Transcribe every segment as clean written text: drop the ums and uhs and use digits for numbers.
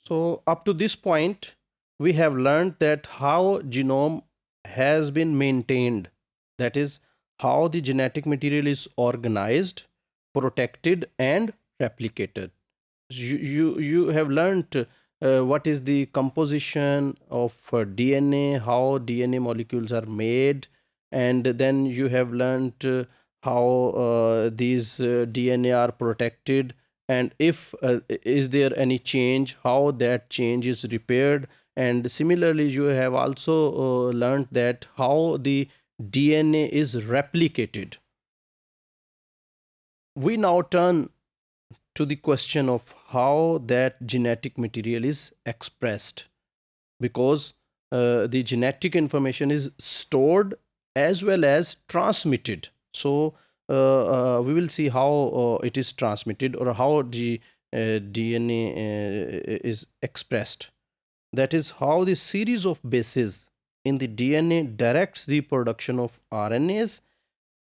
So up to this point, we have learned that how genome has been maintained. That is how the genetic material is organized, protected, and replicated. You have learned what is the composition of DNA, how DNA molecules are made, and then you have learned how these DNA are protected, and if is there any change, how that change is repaired. And similarly, you have also learned that how the DNA is replicated. We now turn to the question of how that genetic material is expressed, because the genetic information is stored as well as transmitted. So we will see how it is transmitted, or how the DNA is expressed. That is how the series of bases in the DNA directs the production of RNAs,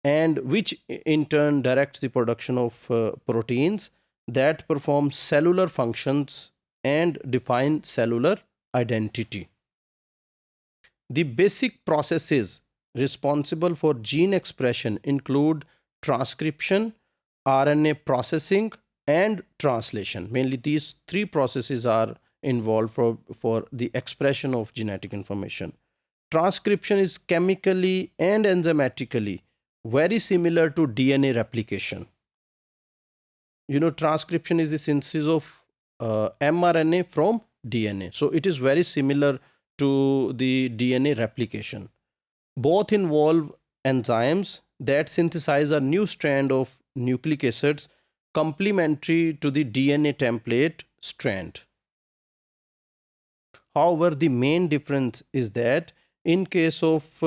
and which in turn directs the production of proteins that perform cellular functions and define cellular identity. The basic processes responsible for gene expression include transcription, RNA processing, and translation. Mainly these three processes are involved for the expression of genetic information. Transcription is chemically and enzymatically very similar to DNA replication. Transcription is the synthesis of mRNA from DNA. So it is very similar to the DNA replication. Both involve enzymes that synthesize a new strand of nucleic acids complementary to the DNA template strand. However, the main difference is that in case of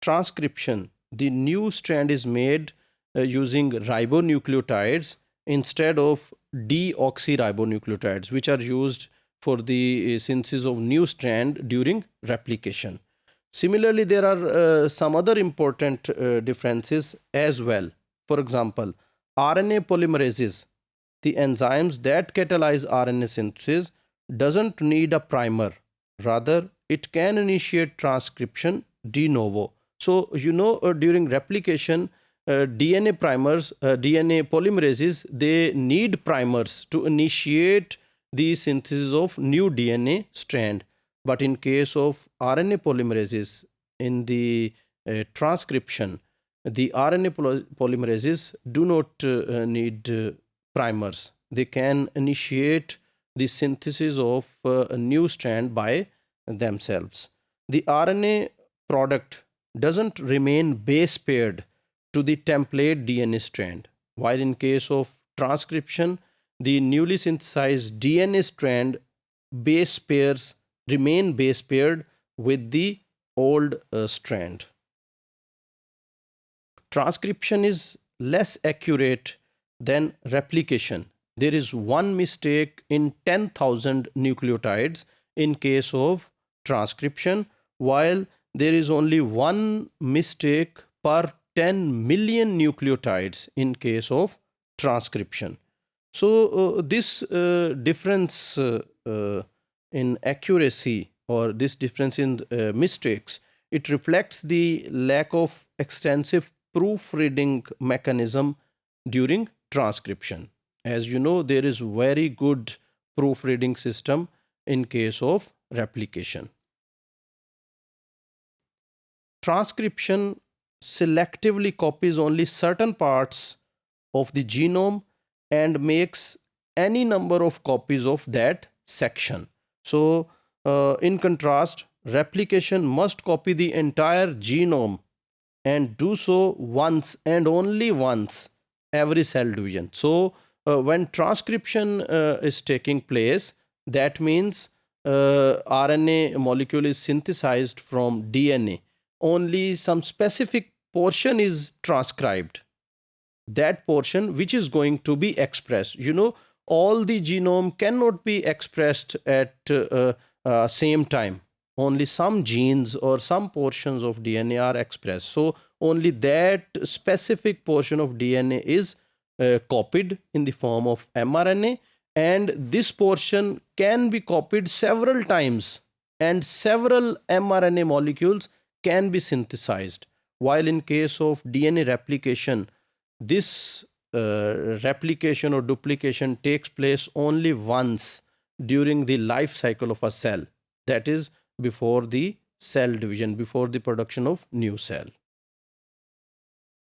transcription, the new strand is made using ribonucleotides instead of deoxyribonucleotides, which are used for the synthesis of new strand during replication. Similarly, there are some other important differences as well. For example, RNA polymerases, the enzymes that catalyze RNA synthesis, doesn't need a primer. Rather, it can initiate transcription de novo. So, during replication, DNA polymerases, they need primers to initiate the synthesis of new DNA strand. But in case of RNA polymerases, in the transcription, the RNA polymerases do not need primers. They can initiate the synthesis of a new strand by themselves. The RNA product doesn't remain base paired to the template DNA strand, while in case of transcription, the newly synthesized DNA strand base pairs remain base paired with the old strand. Transcription is less accurate than replication. There is one mistake in 10,000 nucleotides in case of transcription, while there is only one mistake per 10 million nucleotides in case of transcription. So this difference in accuracy, or this difference in mistakes, it reflects the lack of extensive proofreading mechanism during transcription. As you know, there is very good proofreading system in case of replication. Transcription selectively copies only certain parts of the genome and makes any number of copies of that section. So, in contrast, replication must copy the entire genome and do so once and only once every cell division. So, when transcription is taking place, that means RNA molecule is synthesized from DNA. Only some specific portion is transcribed. That portion which is going to be expressed. All the genome cannot be expressed at same time. Only some genes or some portions of DNA are expressed. So only that specific portion of DNA is copied in the form of mRNA, and this portion can be copied several times and several mRNA molecules can be synthesized. While in case of DNA replication, this replication or duplication takes place only once during the life cycle of a cell, that is before the cell division, before the production of new cell.